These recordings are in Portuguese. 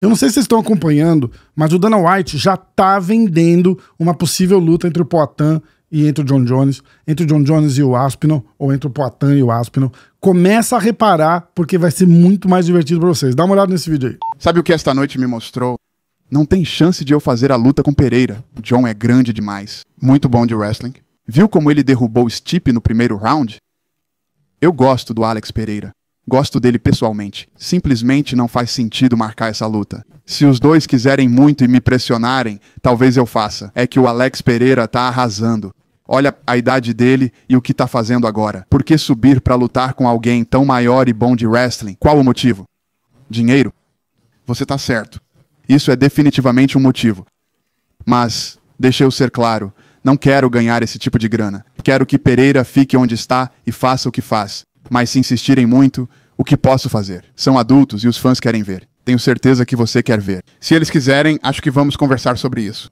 Eu não sei se vocês estão acompanhando, mas o Dana White já tá vendendo uma possível luta entre o Poatan e entre o Jon Jones, entre o Jon Jones e o Aspinall, ou entre o Poatan e o Aspinall. Começa a reparar, porque vai ser muito mais divertido pra vocês. Dá uma olhada nesse vídeo aí. Sabe o que esta noite me mostrou? Não tem chance de eu fazer a luta com Pereira. O Jon é grande demais. Muito bom de wrestling. Viu como ele derrubou o Stipe no primeiro round? Eu gosto do Alex Pereira. Gosto dele pessoalmente. Simplesmente não faz sentido marcar essa luta. Se os dois quiserem muito e me pressionarem, talvez eu faça. É que o Alex Pereira tá arrasando. Olha a idade dele e o que tá fazendo agora. Por que subir pra lutar com alguém tão maior e bom de wrestling? Qual o motivo? Dinheiro? Você tá certo. Isso é definitivamente um motivo. Mas, deixa eu ser claro, não quero ganhar esse tipo de grana. Quero que Pereira fique onde está e faça o que faz. Mas se insistirem muito, o que posso fazer? São adultos e os fãs querem ver. Tenho certeza que você quer ver. Se eles quiserem, acho que vamos conversar sobre isso.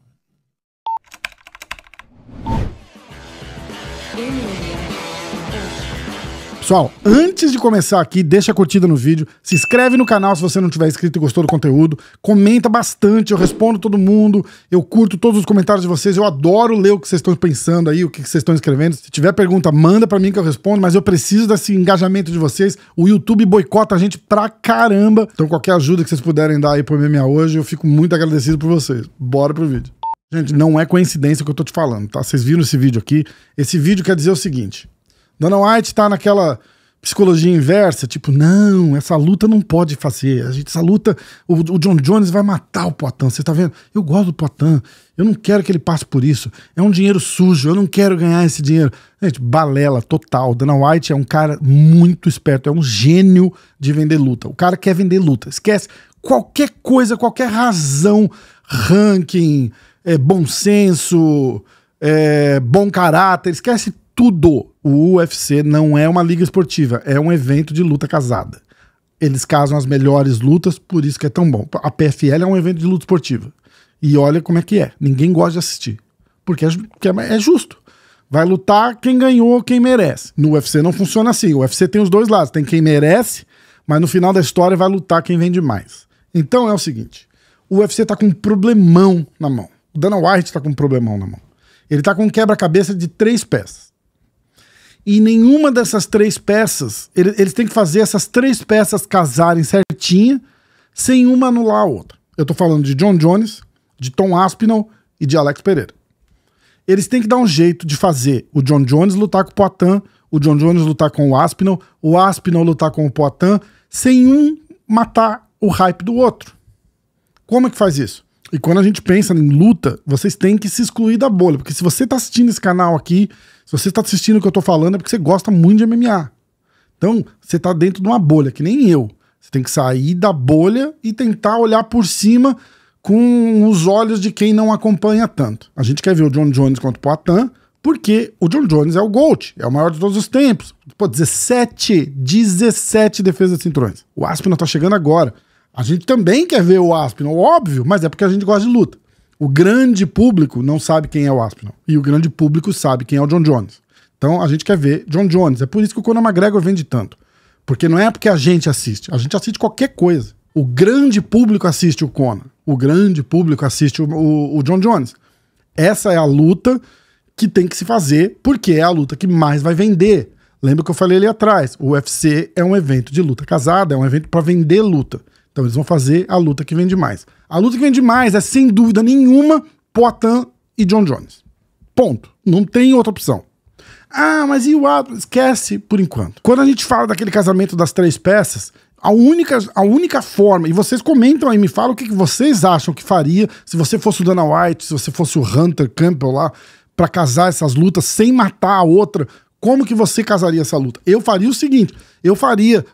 Pessoal, antes de começar aqui, deixa a curtida no vídeo, se inscreve no canal se você não tiver inscrito e gostou do conteúdo, comenta bastante, eu respondo todo mundo, eu curto todos os comentários de vocês, eu adoro ler o que vocês estão pensando aí, o que vocês estão escrevendo. Se tiver pergunta, manda pra mim que eu respondo, mas eu preciso desse engajamento de vocês. O YouTube boicota a gente pra caramba, então qualquer ajuda que vocês puderem dar aí pro MMA hoje, eu fico muito agradecido por vocês. Bora pro vídeo. Gente, não é coincidência o que eu tô te falando, tá? Vocês viram esse vídeo aqui? Esse vídeo quer dizer o seguinte: Dana White tá naquela psicologia inversa, tipo, não, essa luta não pode fazer, essa luta, o Jon Jones vai matar o Poatan, você tá vendo? Eu gosto do Poatan, eu não quero que ele passe por isso, é um dinheiro sujo, eu não quero ganhar esse dinheiro. Gente, balela total. Dana White é um cara muito esperto, é um gênio de vender luta. O cara quer vender luta, esquece qualquer coisa, qualquer razão, ranking, bom senso, bom caráter, esquece tudo. O UFC não é uma liga esportiva, é um evento de luta casada. Eles casam as melhores lutas, por isso que é tão bom. A PFL é um evento de luta esportiva. E olha como é que é. Ninguém gosta de assistir. Porque é justo. Vai lutar quem ganhou, quem merece. No UFC não funciona assim. O UFC tem os dois lados. Tem quem merece, mas no final da história vai lutar quem vende mais. Então é o seguinte. O UFC tá com um problemão na mão. O Dana White tá com um problemão na mão. Ele tá com um quebra-cabeça de 3 peças. E nenhuma dessas 3 peças, eles têm que fazer essas 3 peças casarem certinha, sem uma anular a outra. Eu tô falando de Jon Jones, de Tom Aspinall e de Alex Pereira. Eles têm que dar um jeito de fazer o Jon Jones lutar com o Poatan, o Jon Jones lutar com o Aspinall lutar com o Poatan, sem um matar o hype do outro. Como é que faz isso? E quando a gente pensa em luta, vocês têm que se excluir da bolha. Porque se você tá assistindo esse canal aqui, se você tá assistindo o que eu tô falando, é porque você gosta muito de MMA. Então, você tá dentro de uma bolha, que nem eu. Você tem que sair da bolha e tentar olhar por cima com os olhos de quem não acompanha tanto. A gente quer ver o Jon Jones contra o Poatan, porque o Jon Jones é o GOAT, é o maior de todos os tempos. Pô, 17 defesas de cinturões. O Aspinall tá chegando agora. A gente também quer ver o Aspinall, óbvio, mas é porque a gente gosta de luta. O grande público não sabe quem é o Aspinall. E o grande público sabe quem é o Jon Jones. Então a gente quer ver Jon Jones. É por isso que o Conor McGregor vende tanto. Porque não é porque a gente assiste qualquer coisa. O grande público assiste o Conor. O grande público assiste o Jon Jones. Essa é a luta que tem que se fazer, porque é a luta que mais vai vender. Lembra que eu falei ali atrás? O UFC é um evento de luta casada, é um evento para vender luta. Então eles vão fazer a luta que vende mais. A luta que vende mais é, sem dúvida nenhuma, Poatan e Jon Jones. Ponto. Não tem outra opção. Ah, mas e o Aspinall? Esquece por enquanto. Quando a gente fala daquele casamento das 3 peças, a única forma, e vocês comentam aí, me falam o que vocês acham que faria se você fosse o Dana White, se você fosse o Hunter Campbell lá, pra casar essas lutas sem matar a outra. Como que você casaria essa luta? Eu faria o seguinte,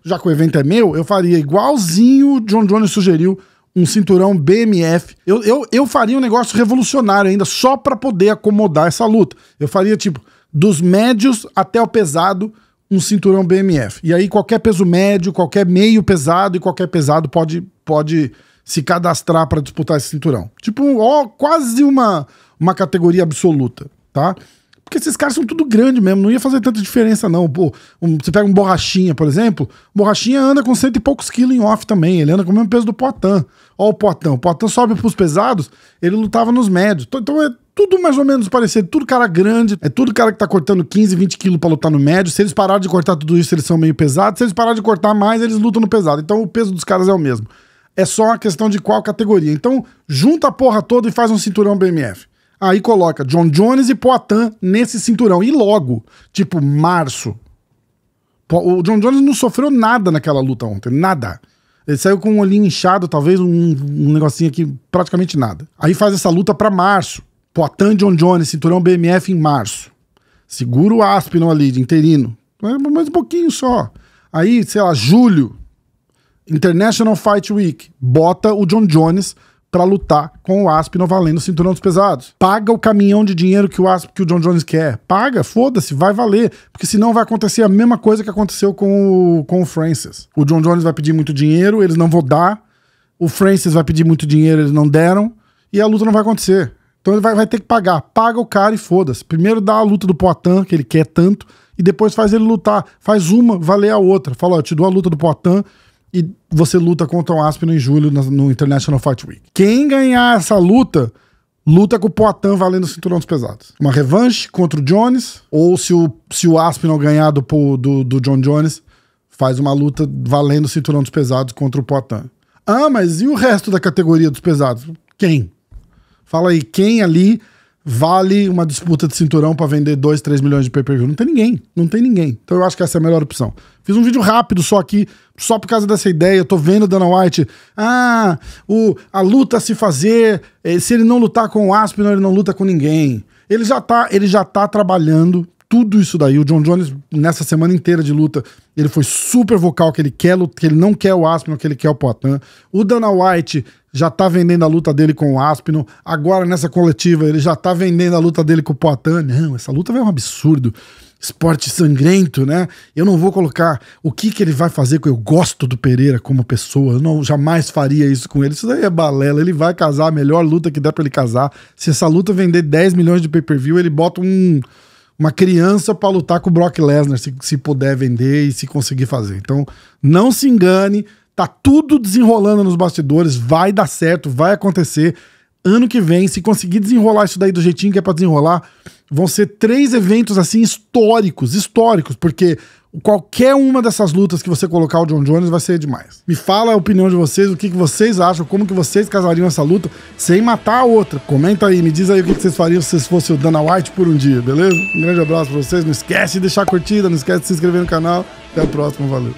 já que o evento é meu, eu faria igualzinho o Jon Jones sugeriu, um cinturão BMF. Eu faria um negócio revolucionário ainda, só pra poder acomodar essa luta. Eu faria, tipo, dos médios até o pesado, um cinturão BMF. E aí qualquer peso médio, qualquer meio pesado e qualquer pesado pode se cadastrar pra disputar esse cinturão. Tipo, quase uma categoria absoluta, tá? Porque esses caras são tudo grande mesmo, não ia fazer tanta diferença não. Pô, você pega um Borrachinha, por exemplo, Borrachinha anda com 100 e poucos quilos em off também, ele anda com o mesmo peso do Poatan. Ó o Poatan sobe pros pesados, ele lutava nos médios. Então é tudo mais ou menos parecido, tudo cara grande, é tudo cara que tá cortando 15, 20 quilos pra lutar no médio. Se eles pararem de cortar tudo isso, eles são meio pesados. Se eles pararem de cortar mais, eles lutam no pesado. Então o peso dos caras é o mesmo. É só uma questão de qual categoria. Então junta a porra toda e faz um cinturão BMF. Aí coloca John Jones e Poatan nesse cinturão. E logo, tipo, março. O John Jones não sofreu nada naquela luta ontem, nada. Ele saiu com um olhinho inchado, talvez um negocinho aqui, praticamente nada. Aí faz essa luta pra março. Poatan e John Jones, cinturão BMF em março. Segura o Aspinall ali, de interino. Mais um pouquinho só. Aí, sei lá, julho. International Fight Week. Bota o John Jones pra lutar com o Aspinall valendo o cinturão dos pesados. Paga o caminhão de dinheiro que o John Jones quer. Paga, foda-se, vai valer. Porque senão vai acontecer a mesma coisa que aconteceu com o Francis. O John Jones vai pedir muito dinheiro, eles não vão dar. O Francis vai pedir muito dinheiro, eles não deram. E a luta não vai acontecer. Então ele vai ter que pagar. Paga o cara e foda-se. Primeiro dá a luta do Poatan, que ele quer tanto, e depois faz ele lutar. Faz uma, valer a outra. Fala, ó, eu te dou a luta do Poatan, e você luta contra o Aspinall em julho no International Fight Week. Quem ganhar essa luta, luta com o Poatan valendo o cinturão dos pesados. Uma revanche contra o Jones, ou se o Aspinall ganhar do John Jones, faz uma luta valendo o cinturão dos pesados contra o Poatan. Ah, mas e o resto da categoria dos pesados? Quem? Fala aí, quem ali vale uma disputa de cinturão pra vender 2, 3 milhões de pay-per-view? Não tem ninguém, não tem ninguém. Então eu acho que essa é a melhor opção. Fiz um vídeo rápido só aqui, só por causa dessa ideia. Eu tô vendo o Dana White, a luta a se fazer, se ele não lutar com o Aspinall, ele não luta com ninguém. Ele já tá trabalhando tudo isso daí. O John Jones, nessa semana inteira de luta, ele foi super vocal que ele não quer o Aspinall, que ele quer o Poatan. O Dana White já tá vendendo a luta dele com o Aspinall. Agora, nessa coletiva, ele já tá vendendo a luta dele com o Poatan. Não, essa luta vai ser um absurdo. Esporte sangrento, né? Eu não vou colocar o que ele vai fazer, que eu gosto do Pereira como pessoa. Eu jamais faria isso com ele. Isso daí é balela. Ele vai casar, a melhor luta que der pra ele casar. Se essa luta vender 10 milhões de pay-per-view, ele bota uma criança pra lutar com o Brock Lesnar, se puder vender e se conseguir fazer. Então, não se engane. Tá tudo desenrolando nos bastidores, vai dar certo, vai acontecer. Ano que vem, se conseguir desenrolar isso daí do jeitinho que é pra desenrolar, vão ser 3 eventos assim históricos, porque qualquer uma dessas lutas que você colocar o John Jones vai ser demais. Me fala a opinião de vocês, o que vocês acham, como que vocês casariam essa luta sem matar a outra. Comenta aí, me diz aí o que vocês fariam se vocês fossem o Dana White por um dia, beleza? Um grande abraço pra vocês, não esquece de deixar a curtida, não esquece de se inscrever no canal. Até a próxima, valeu.